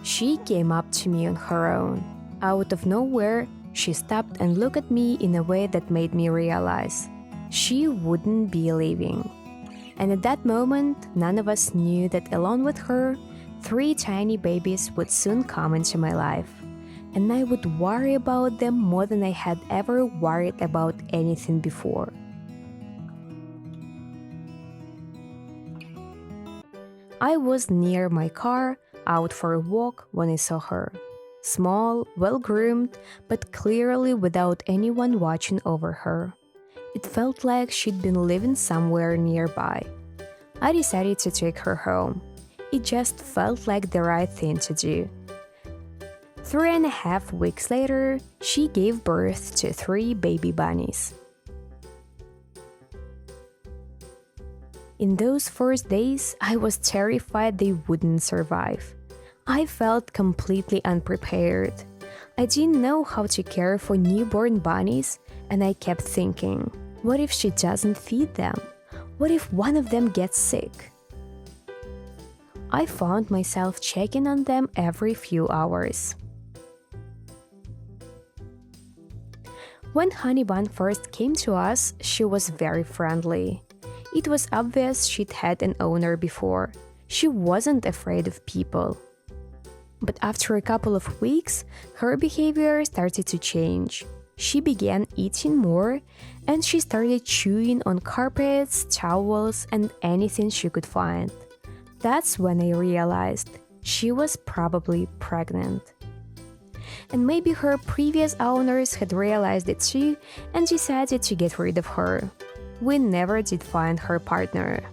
She came up to me on her own. Out of nowhere, she stopped and looked at me in a way that made me realize she wouldn't be leaving. And at that moment, none of us knew that along with her, 3 tiny babies would soon come into my life. And I would worry about them more than I had ever worried about anything before. I was near my car, out for a walk when I saw her. Small, well-groomed, but clearly without anyone watching over her. It felt like she'd been living somewhere nearby. I decided to take her home. It just felt like the right thing to do. 3.5 weeks later, she gave birth to 3 baby bunnies. In those first days, I was terrified they wouldn't survive. I felt completely unprepared. I didn't know how to care for newborn bunnies, and I kept thinking, what if she doesn't feed them? What if one of them gets sick? I found myself checking on them every few hours. When Honey Bun first came to us, she was very friendly. It was obvious she'd had an owner before. She wasn't afraid of people. But after a couple of weeks, her behavior started to change. She began eating more, and she started chewing on carpets, towels, and anything she could find. That's when I realized she was probably pregnant. And maybe her previous owners had realized it too and decided to get rid of her. We never did find her partner.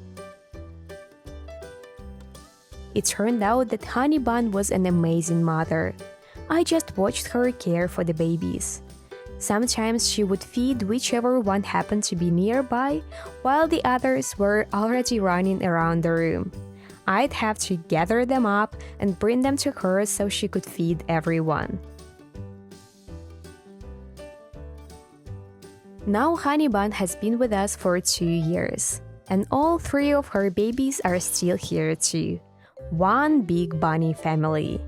It turned out that Honey Bun was an amazing mother. I just watched her care for the babies. Sometimes she would feed whichever one happened to be nearby, while the others were already running around the room. I'd have to gather them up and bring them to her so she could feed everyone. Now Honey Bun has been with us for 2 years, and all 3 of her babies are still here too. One big bunny family.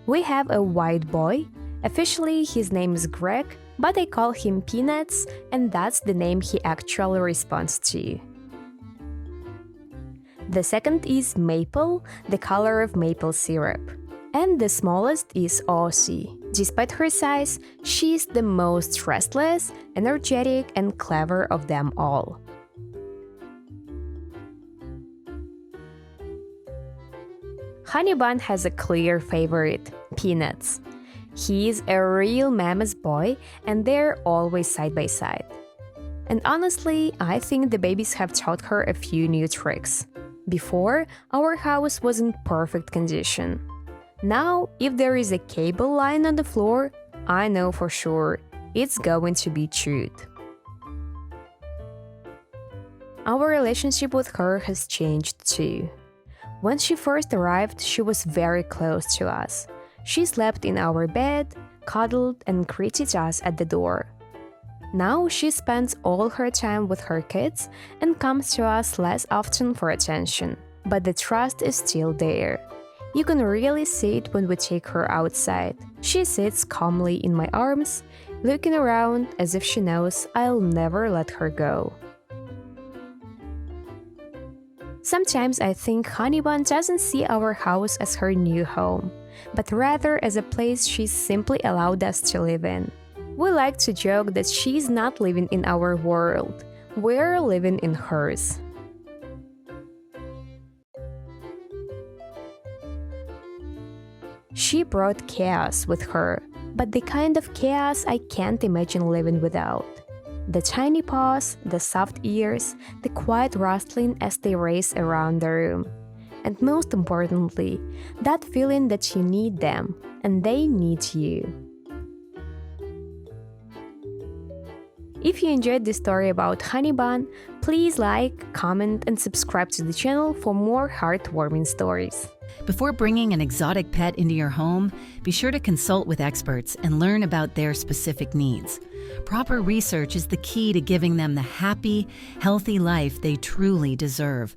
We have a white boy. Officially, his name is Greg, but I call him Peanuts, and that's the name he actually responds to. The second is Maple, the color of maple syrup. And the smallest is Aussie. Despite her size, she's the most restless, energetic, and clever of them all. Honey Bun has a clear favorite, Peanuts. He is a real mama's boy, and they're always side by side. And honestly, I think the babies have taught her a few new tricks. Before, our house was in perfect condition. Now, if there is a cable line on the floor, I know for sure it's going to be chewed. Our relationship with her has changed too. When she first arrived, she was very close to us. She slept in our bed, cuddled, and greeted us at the door. Now she spends all her time with her kids and comes to us less often for attention, but the trust is still there. You can really see it when we take her outside. She sits calmly in my arms, looking around as if she knows I'll never let her go. Sometimes I think Honey Bun doesn't see our house as her new home, but rather as a place she's simply allowed us to live in. We like to joke that she's not living in our world, we're living in hers. She brought chaos with her, but the kind of chaos I can't imagine living without. The tiny paws, the soft ears, the quiet rustling as they race around the room. And most importantly, that feeling that you need them, and they need you. If you enjoyed this story about Honey Bun, please like, comment, and subscribe to the channel for more heartwarming stories. Before bringing an exotic pet into your home, be sure to consult with experts and learn about their specific needs. Proper research is the key to giving them the happy, healthy life they truly deserve.